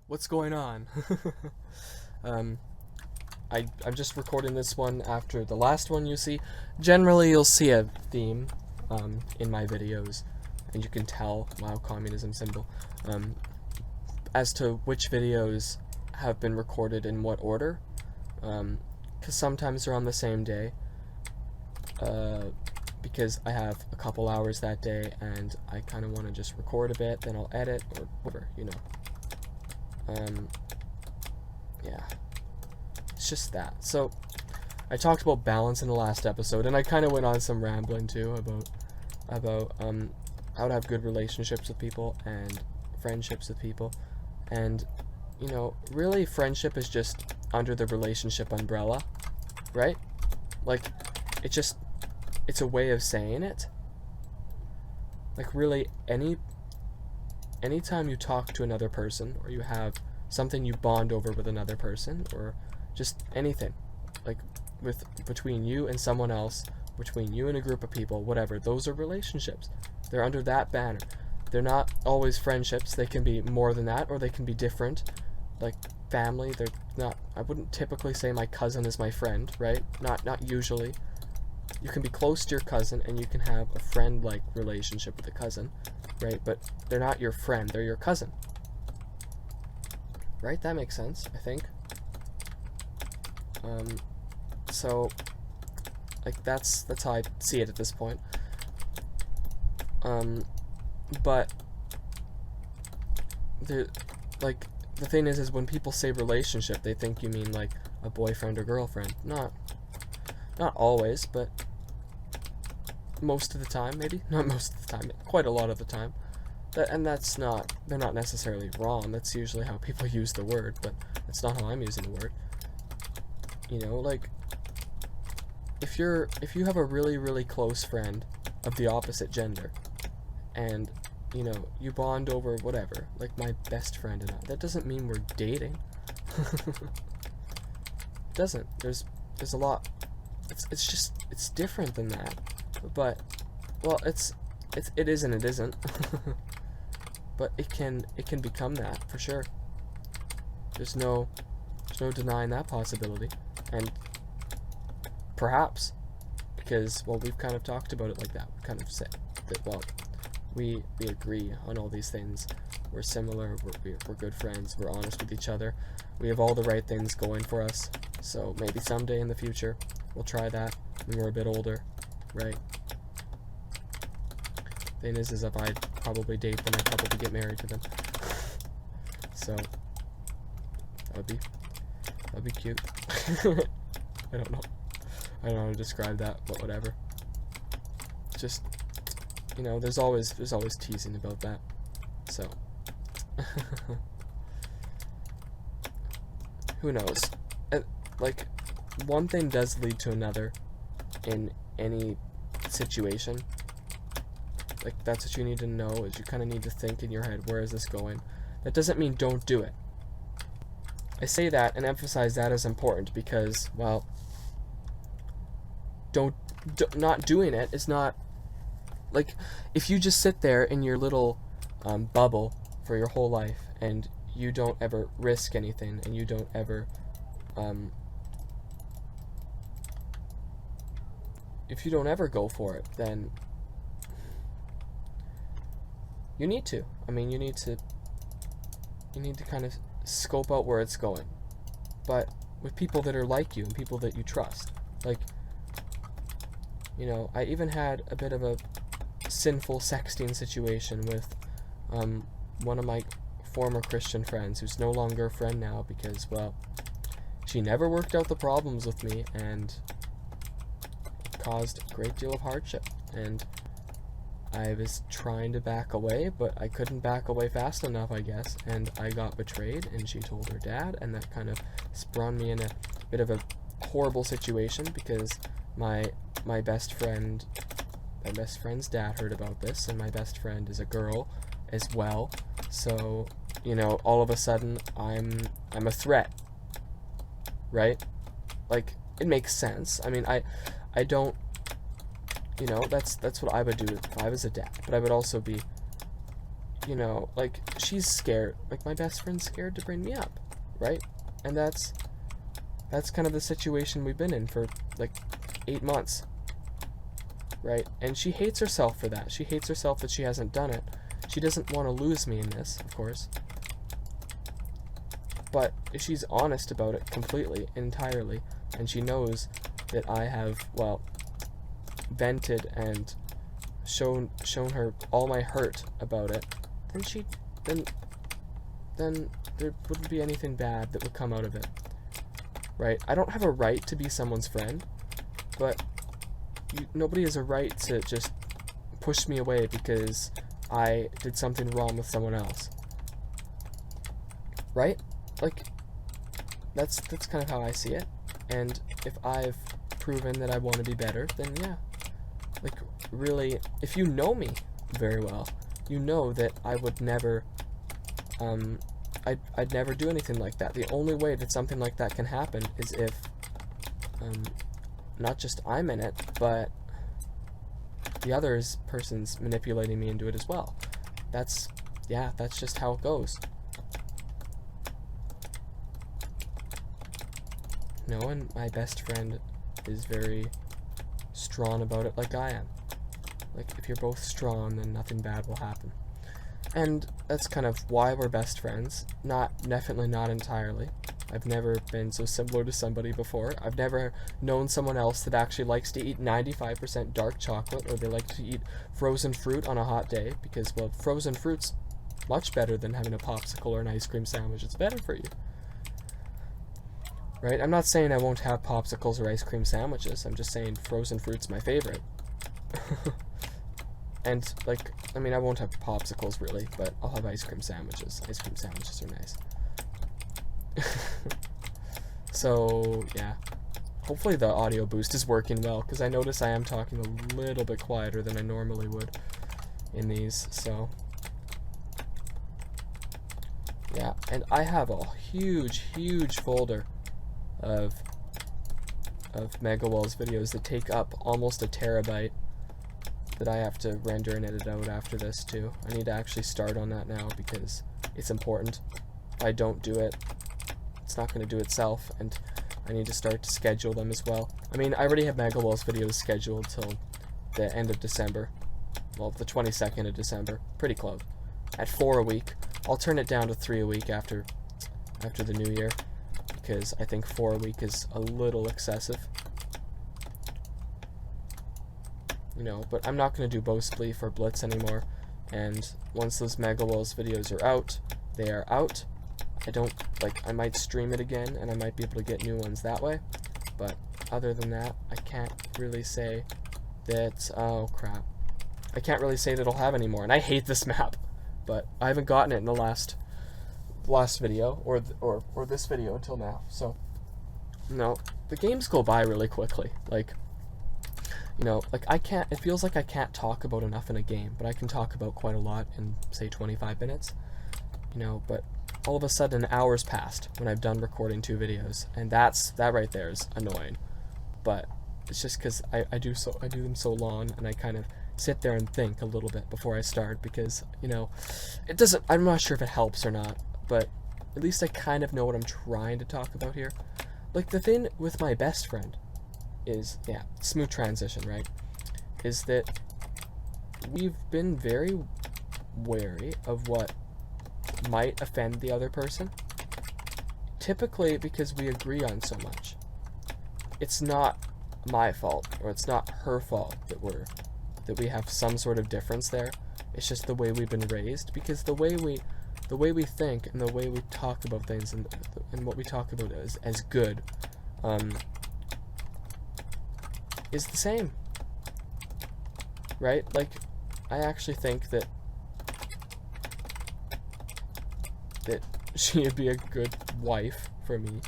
what's going on? I'm just recording this one after the last one you see. Generally, you'll see a theme in my videos, and you can tell, wow, communism symbol, as to which videos have been recorded in what order, because sometimes they're on the same day, because I have a couple hours that day, and I kind of want to just record a bit, then I'll edit, or whatever, you know. Yeah, it's just that. So, I talked about balance in the last episode, and I kind of went on some rambling too about how to have good relationships with people and friendships with people, and you know, really friendship is just under the relationship umbrella, right? Like, it's a way of saying it. Like, really, anytime you talk to another person, or you have something you bond over with another person, or just anything, like between you and someone else, between you and a group of people, whatever, those are relationships. They're under that banner. They're not always friendships. They can be more than that, or they can be different. Like family, they're not. I wouldn't typically say my cousin is my friend, right? Not usually. You can be close to your cousin, and you can have a friend-like relationship with a cousin, right? But they're not your friend, they're your cousin. Right? That makes sense, I think. So, like, that's how I see it at this point. But, the thing is when people say relationship, they think you mean, like, a boyfriend or girlfriend. Not always, but most of the time, maybe. Not most of the time, quite a lot of the time. And that's not, they're not necessarily wrong. That's usually how people use the word, but that's not how I'm using the word. You know, like, if you have a really, really close friend of the opposite gender, and, you know, you bond over whatever, like my best friend and I, that doesn't mean we're dating. It doesn't. There's a lot. It's different than that. But, well, it is and it isn't. But it can become that, for sure. There's no denying that possibility. And perhaps, because, well, we've kind of talked about it like that. We kind of said that, well, we agree on all these things. We're similar, we're good friends, we're honest with each other. We have all the right things going for us. So maybe someday in the future, we'll try that when we're a bit older, right? Thing is if I'd probably date them, I'd probably get married to them. So that'd be cute. I don't know how to describe that, but whatever. Just, you know, there's always teasing about that. So who knows? Like, one thing does lead to another in any situation. Like, that's what you need to know, is you kind of need to think in your head, where is this going? That doesn't mean don't do it. I say that and emphasize that as important because, well, not doing it is not, like, if you just sit there in your little bubble for your whole life and you don't ever risk anything and you don't ever, if you don't ever go for it, then you need to. I mean, you need to kind of scope out where it's going. But with people that are like you and people that you trust. Like, you know, I even had a bit of a sinful sexting situation with one of my former Christian friends, who's no longer a friend now because, well, she never worked out the problems with me and caused a great deal of hardship. And I was trying to back away, but I couldn't back away fast enough, I guess, and I got betrayed, and she told her dad, and that kind of sprung me in a bit of a horrible situation because my best friend's dad heard about this, and my best friend is a girl as well, so, you know, all of a sudden, I'm a threat, right? Like, it makes sense. I mean, I don't, you know, that's what I would do if I was a dad, but I would also be, you know, like, she's scared. Like, my best friend's scared to bring me up, right? And that's kind of the situation we've been in for, like, 8 months, right? And she hates herself for that. She hates herself that she hasn't done it. She doesn't want to lose me in this, of course. But if she's honest about it completely, entirely, and she knows that I have, well, vented and shown her all my hurt about it, then there wouldn't be anything bad that would come out of it, right? I don't have a right to be someone's friend, but nobody has a right to just push me away because I did something wrong with someone else, right? Like, that's kind of how I see it. And if I've proven that I want to be better, then yeah. Like, really, if you know me very well, you know that I would never, I'd never do anything like that. The only way that something like that can happen is if, not just I'm in it, but the other person's manipulating me into it as well. That's just how it goes. No, and my best friend is very strong about it like I am. Like, if you're both strong, then nothing bad will happen. And that's kind of why we're best friends. Definitely not entirely. I've never been so similar to somebody before. I've never known someone else that actually likes to eat 95% dark chocolate, or they like to eat frozen fruit on a hot day, because, well, frozen fruit's much better than having a popsicle or an ice cream sandwich. It's better for you. Right? I'm not saying I won't have popsicles or ice cream sandwiches. I'm just saying frozen fruit's my favorite. And, like, I mean, I won't have popsicles, really, but I'll have ice cream sandwiches. Ice cream sandwiches are nice. So, yeah. Hopefully the audio boost is working well, because I notice I am talking a little bit quieter than I normally would in these, so... Yeah, and I have a huge, huge folder of Megawall's videos that take up almost 1 terabyte that I have to render and edit out after this too. I need to actually start on that now because it's important. If I don't do it, it's not going to do itself, and I need to start to schedule them as well. I mean, I already have Megawall's videos scheduled till the end of December. Well, the 22nd of December. Pretty close. At 4 a week. I'll turn it down to 3 a week after the new year, because I think 4 a week is a little excessive. You know, but I'm not going to do Bowspleef or Blitz anymore, and once those Megawall's videos are out, they are out. I might stream it again, and I might be able to get new ones that way, but other than that, I can't really say that, oh crap, I can't really say that I'll have any more, and I hate this map, but I haven't gotten it in the last video, or this video until now, so, no, the games go by really quickly, like, you know, like, it feels like I can't talk about enough in a game, but I can talk about quite a lot in, say, 25 minutes, you know, but all of a sudden an hour's passed when I've done recording 2 videos, and that right there is annoying, but it's just because I do them so long, and I kind of sit there and think a little bit before I start, because, you know, I'm not sure if it helps or not, but at least I kind of know what I'm trying to talk about here. Like, the thing with my best friend is, yeah, smooth transition, right, is that we've been very wary of what might offend the other person, typically because we agree on so much. It's not my fault, or it's not her fault that we have some sort of difference there. It's just the way we've been raised, because the way we think and the way we talk about things and what we talk about as good is the same, right? Like, I actually think that she would be a good wife for me,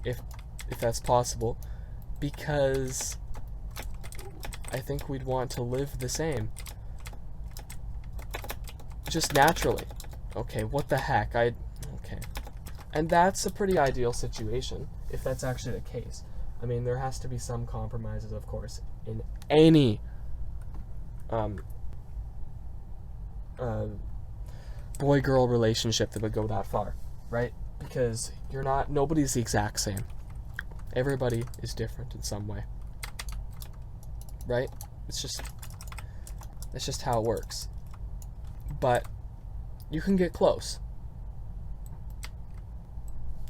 if that's possible, because I think we'd want to live the same, just naturally. Okay, what the heck, okay. And that's a pretty ideal situation, if that's actually the case. I mean, there has to be some compromises, of course, in any boy-girl relationship that would go that far, right? Because nobody's the exact same. Everybody is different in some way, right? That's just how it works. But you can get close,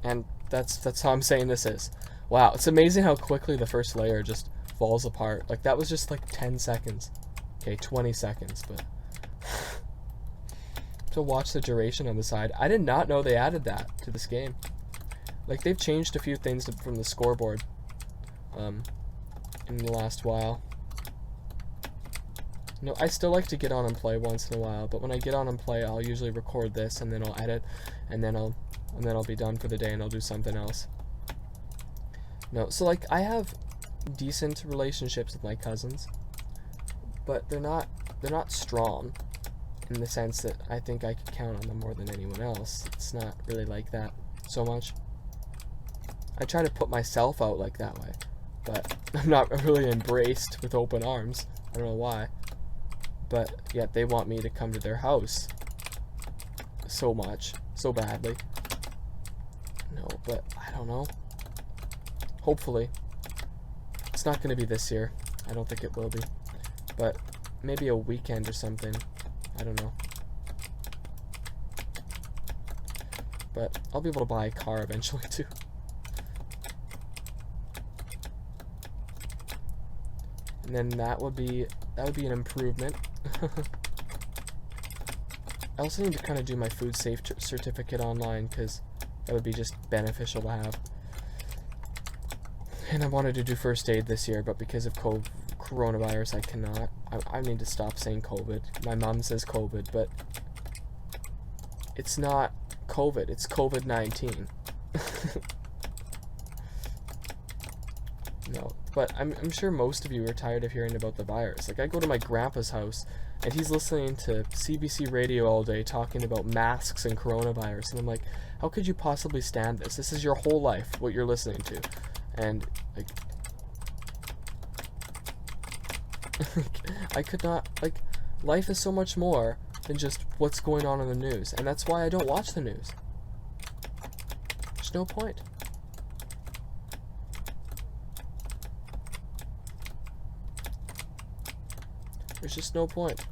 and that's how I'm saying this is. Wow, it's amazing how quickly the first layer just falls apart. Like, that was just like 10 seconds. Okay, 20 seconds, but to watch the duration on the side. I did not know they added that to this game. Like, they've changed a few things from the scoreboard in the last while. No, I still like to get on and play once in a while, but when I get on and play, I'll usually record this, and then I'll edit, and then I'll be done for the day, and I'll do something else. No, so like, I have decent relationships with my cousins, but they're not strong in the sense that I think I could count on them more than anyone else. It's not really like that so much. I try to put myself out like that way, but I'm not really embraced with open arms. I don't know why. But yet they want me to come to their house so much, so badly. No, but I don't know. Hopefully. It's not going to be this year. I don't think it will be. But maybe a weekend or something. I don't know. But I'll be able to buy a car eventually too. And then that would be an improvement. I also need to kind of do my food safe certificate online, because that would be just beneficial to have. And I wanted to do first aid this year, but because of coronavirus, I cannot. I need to stop saying COVID. My mom says COVID, but it's not COVID. It's COVID-19. No, but I'm sure most of you are tired of hearing about the virus. Like, I go to my grandpa's house, and he's listening to CBC radio all day talking about masks and coronavirus, and I'm like, how could you possibly stand this? This is your whole life, what you're listening to. And, like, I could not, like, life is so much more than just what's going on in the news, and that's why I don't watch the news. There's no point. There's just no point.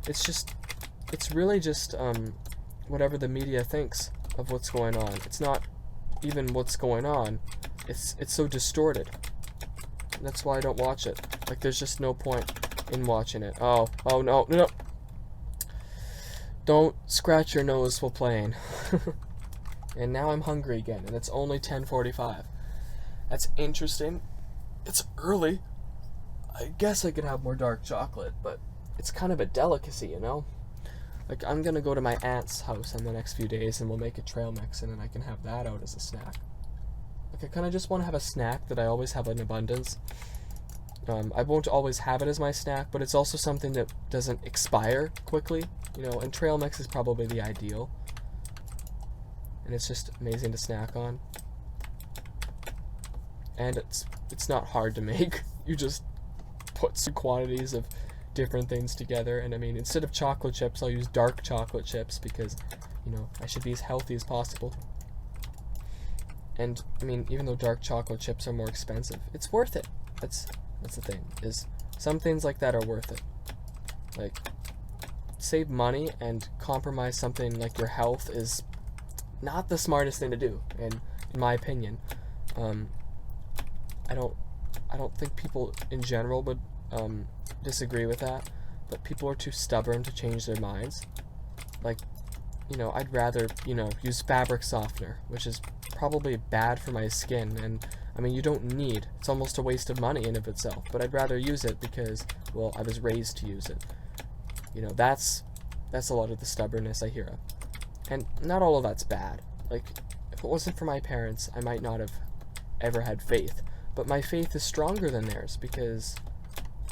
It's really just whatever the media thinks of what's going on. It's not even what's going on. It's so distorted. And that's why I don't watch it. Like, there's just no point in watching it. Oh no. Don't scratch your nose while playing. And now I'm hungry again, and it's only 10:45. That's interesting. It's early. I guess I could have more dark chocolate, but it's kind of a delicacy, you know? Like, I'm gonna go to my aunt's house in the next few days, and we'll make a trail mix, and then I can have that out as a snack. Like, I kind of just want to have a snack that I always have in abundance. I won't always have it as my snack, but it's also something that doesn't expire quickly, you know, and trail mix is probably the ideal. And it's just amazing to snack on. And it's not hard to make. You just put some quantities of different things together, and I mean, instead of chocolate chips, I'll use dark chocolate chips because, you know, I should be as healthy as possible. And I mean, even though dark chocolate chips are more expensive, it's worth it. That's the thing, is some things like that are worth it. Like, save money and compromise something like your health is not the smartest thing to do, and in my opinion. I don't think people in general would disagree with that, but people are too stubborn to change their minds. Like, you know, I'd rather, you know, use fabric softener, which is probably bad for my skin, and I mean, you don't need, it's almost a waste of money in of itself, but I'd rather use it because, well, I was raised to use it. You know, that's a lot of the stubbornness I hear of. And not all of that's bad. Like, if it wasn't for my parents, I might not have ever had faith. But my faith is stronger than theirs because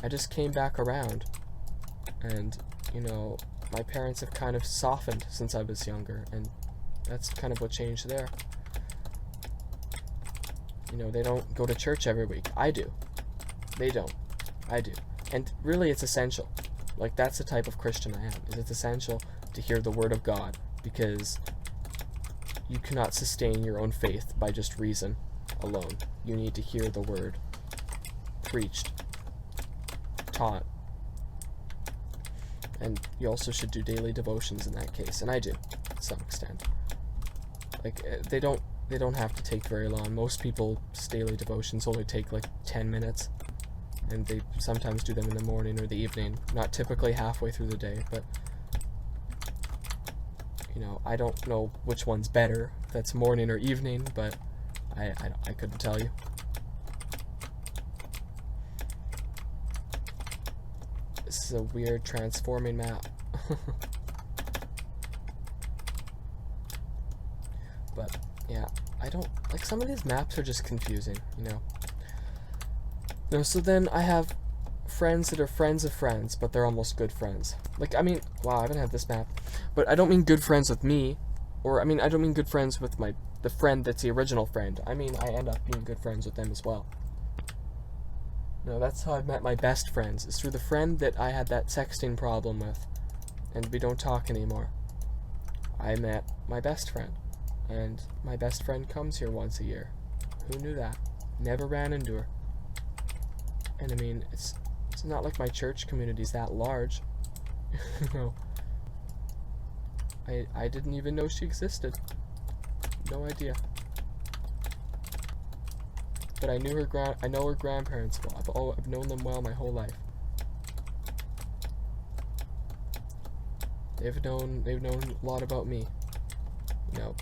I just came back around. And, you know, my parents have kind of softened since I was younger, and that's kind of what changed there. You know, they don't go to church every week. I do. They don't. I do. And really, it's essential. Like, that's the type of Christian I am. It's essential to hear the word of God, because you cannot sustain your own faith by just reason alone. You need to hear the word preached, taught, and you also should do daily devotions in that case, and I do, to some extent. Like, they don't have to take very long. Most people's daily devotions only take like 10 minutes, and they sometimes do them in the morning or the evening, not typically halfway through the day, but you know, I don't know which one's better, if that's morning or evening, but I couldn't tell you. This is a weird transforming map. But yeah, I don't like, some of these maps are just confusing, you know. No, so then I have friends that are friends of friends, but they're almost good friends. Like, I mean, wow, I haven't had this map, but I don't mean good friends with me, or I mean, I don't mean good friends with the friend that's the original friend. I mean, I end up being good friends with them as well. No, that's how I've met my best friends, is through the friend that I had that sexting problem with, and we don't talk anymore. I met my best friend, and my best friend comes here once a year. Who knew that? Never ran into her. And I mean, it's not like my church community's that large. No. I didn't even know she existed. No idea. But I knew I know her grandparents well. I've known them well my whole life. They've known a lot about me. You know.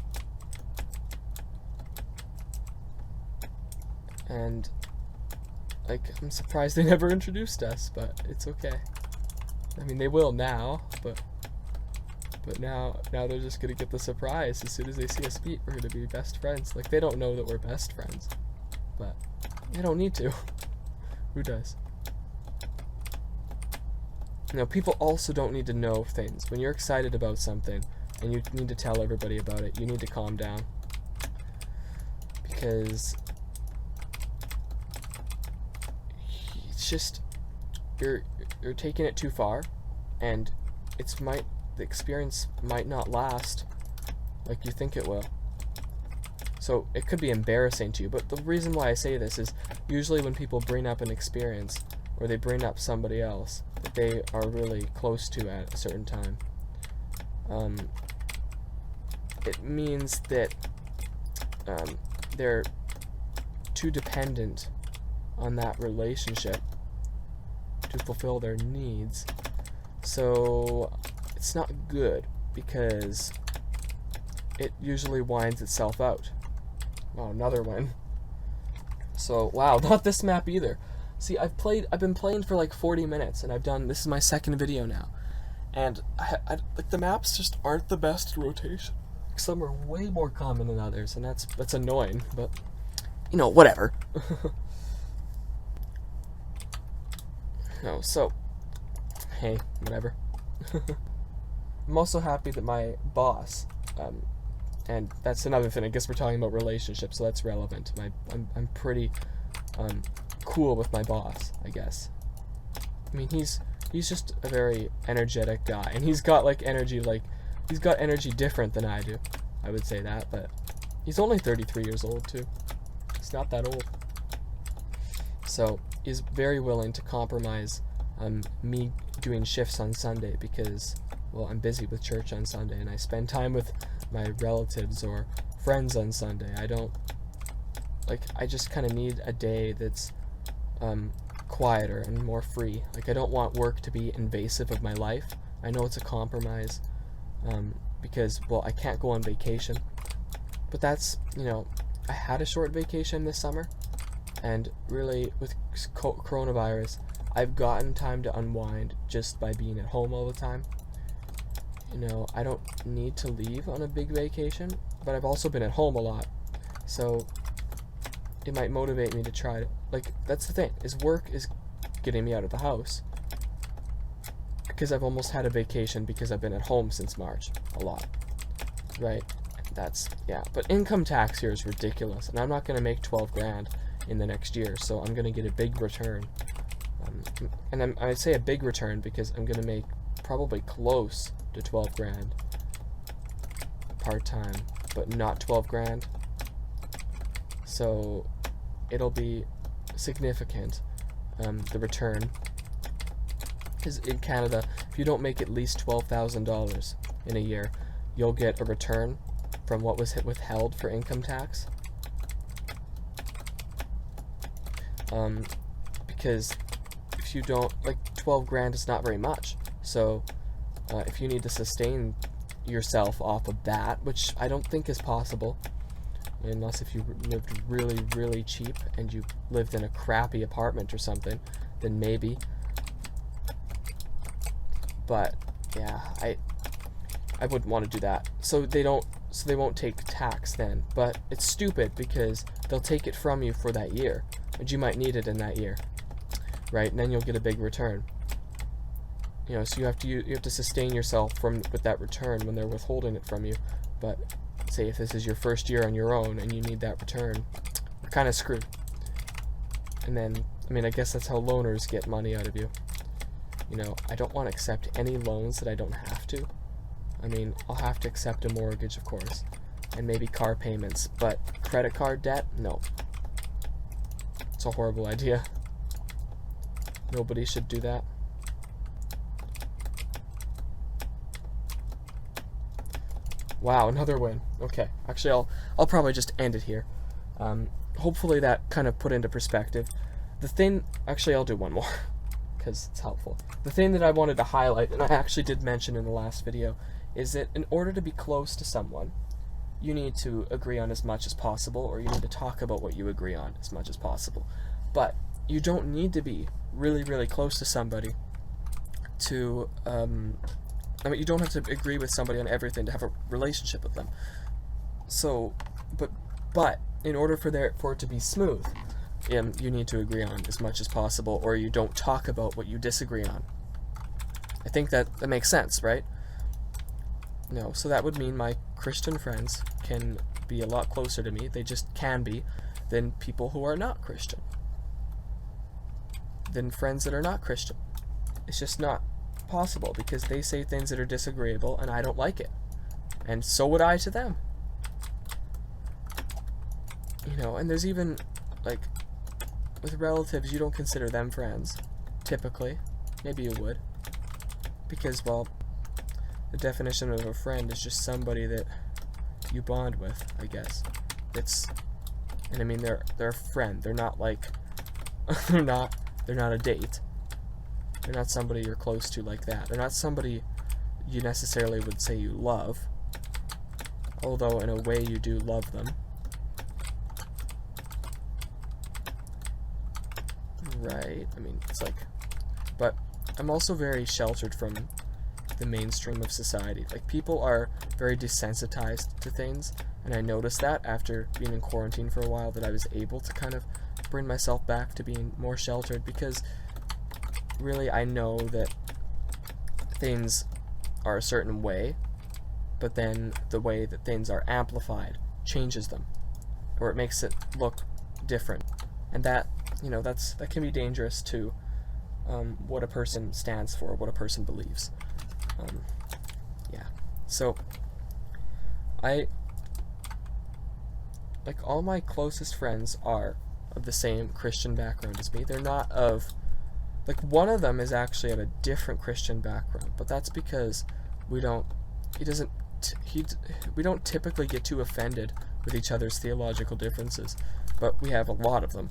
And like, I'm surprised they never introduced us, but it's okay. I mean, they will now, but now they're just gonna get the surprise as soon as they see us meet. We're gonna be best friends. Like, they don't know that we're best friends, but they don't need to. Who does? You know, people also don't need to know things. When you're excited about something and you need to tell everybody about it, you need to calm down, because it's just you're taking it too far, and the experience might not last like you think it will. So it could be embarrassing to you, but the reason why I say this is usually when people bring up an experience, or they bring up somebody else that they are really close to at a certain time, it means that they're too dependent on that relationship to fulfill their needs. So it's not good, because it usually winds itself out. Oh, another one. So, wow, not this map either. See, I've been playing for like 40 minutes, and this is my second video now. And like, the maps just aren't the best in rotation. Some are way more common than others, and that's annoying, but you know, whatever. No, so hey, whatever. I'm also happy that my boss, and that's another thing, I guess we're talking about relationships, so that's relevant. I'm pretty cool with my boss, I guess. I mean, he's just a very energetic guy, and he's got energy different than I do. I would say that, but he's only 33 years old too. He's not that old. So he's very willing to compromise me doing shifts on Sunday, because, well, I'm busy with church on Sunday, and I spend time with my relatives or friends on Sunday. I just kind of need a day that's quieter and more free. Like, I don't want work to be invasive of my life. I know it's a compromise, because, well, I can't go on vacation, but that's, you know, I had a short vacation this summer, and really, with coronavirus, I've gotten time to unwind just by being at home all the time. You know, I don't need to leave on a big vacation, but I've also been at home a lot, so it might motivate me to try to, that's the thing, is work is getting me out of the house, because I've almost had a vacation because I've been at home since March, a lot, right? But income tax here is ridiculous, and I'm not going to make 12 grand in the next year, so I'm going to get a big return And I'd say a big return because I'm going to make probably close to 12 grand part-time, but not 12 grand. So it'll be significant, the return. Because in Canada, if you don't make at least $12,000 in a year, you'll get a return from what was withheld for income tax. Because if you don't, like, 12 grand is not very much. So if you need to sustain yourself off of that, which I don't think is possible, unless if you lived really, really cheap and you lived in a crappy apartment or something, then maybe. But yeah, I wouldn't want to do that. So they won't take tax then. But it's stupid because they'll take it from you for that year, and you might need it in that year, right? And then you'll get a big return. You know, so you have to sustain yourself with that return when they're withholding it from you. But say if this is your first year on your own and you need that return, you're kind of screwed. And then, I mean, I guess that's how loaners get money out of you. You know, I don't want to accept any loans that I don't have to. I mean, I'll have to accept a mortgage, of course, and maybe car payments, but credit card debt, no. It's a horrible idea. Nobody should do that. Wow, another win. Okay, actually, I'll probably just end it here. Hopefully that kind of put into perspective. Actually, I'll do one more, because it's helpful. The thing that I wanted to highlight, and I actually did mention in the last video, is that in order to be close to someone, you need to agree on as much as possible, or you need to talk about what you agree on as much as possible. But you don't need to be really, really close to somebody to, I mean, you don't have to agree with somebody on everything to have a relationship with them. So, but in order for it to be smooth, you need to agree on as much as possible, or you don't talk about what you disagree on. I think that makes sense, right? No, so that would mean my Christian friends can be a lot closer to me, they just can be, than people who are not Christian. Than friends that are not Christian. It's just not possible, because they say things that are disagreeable and I don't like it. And so would I to them. You know, and there's even, like, with relatives, you don't consider them friends, typically. Maybe you would. Because, well, the definition of a friend is just somebody that you bond with, I guess. And I mean, they're a friend. They're not like, they're not a date. They're not somebody you're close to like that. They're not somebody you necessarily would say you love, although in a way you do love them. Right, I mean, it's like, but I'm also very sheltered from the mainstream of society. Like, people are very desensitized to things, and I noticed that after being in quarantine for a while, that I was able to kind of bring myself back to being more sheltered, because really I know that things are a certain way, but then the way that things are amplified changes them, or it makes it look different, and that, you know, that can be dangerous to what a person stands for, what a person believes. Yeah, so all my closest friends are of the same Christian background as me. They're not of, like, one of them is actually of a different Christian background, but that's because we don't typically get too offended with each other's theological differences, but we have a lot of them,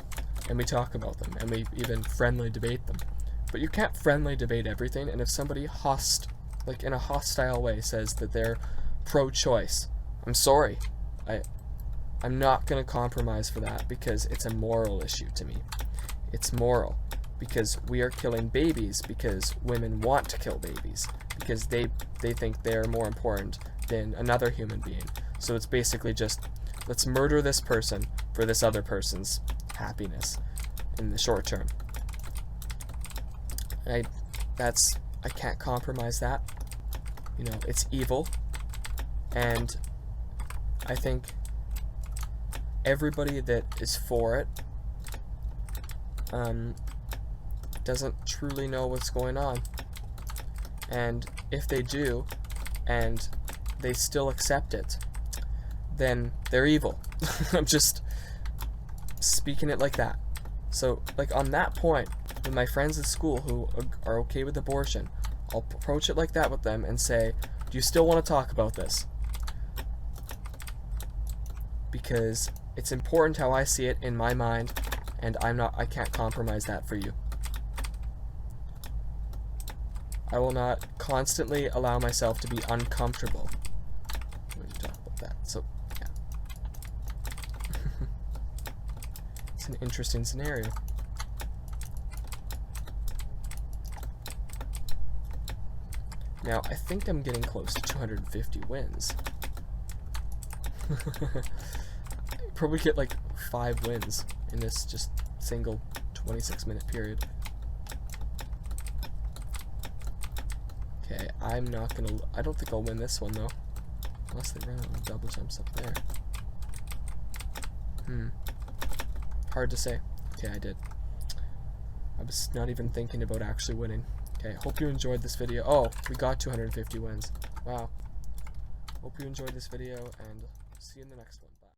and we talk about them, and we even friendly debate them. But you can't friendly debate everything, and if somebody in a hostile way says that they're pro-choice, I'm sorry. I'm not going to compromise for that, because it's a moral issue to me. It's moral, because we are killing babies because women want to kill babies, because they think they're more important than another human being. So it's basically just, let's murder this person for this other person's happiness in the short term. I can't compromise that. You know, it's evil, and I think everybody that is for it doesn't truly know what's going on. And if they do, and they still accept it, then they're evil. I'm just speaking it like that. So, like, on that point, with my friends at school who are okay with abortion, I'll approach it like that with them and say, do you still want to talk about this? Because it's important how I see it in my mind, and I can't compromise that for you. I will not constantly allow myself to be uncomfortable when you talk about that. So, yeah. It's an interesting scenario. Now, I think I'm getting close to 250 wins. Probably get like 5 wins in this just single 26-minute period. Okay, I'm not gonna... I don't think I'll win this one, though. Unless they run out of double jumps up there. Hard to say. Okay, I did. I was not even thinking about actually winning. Okay, hope you enjoyed this video. Oh, we got 250 wins. Wow. Hope you enjoyed this video, and see you in the next one.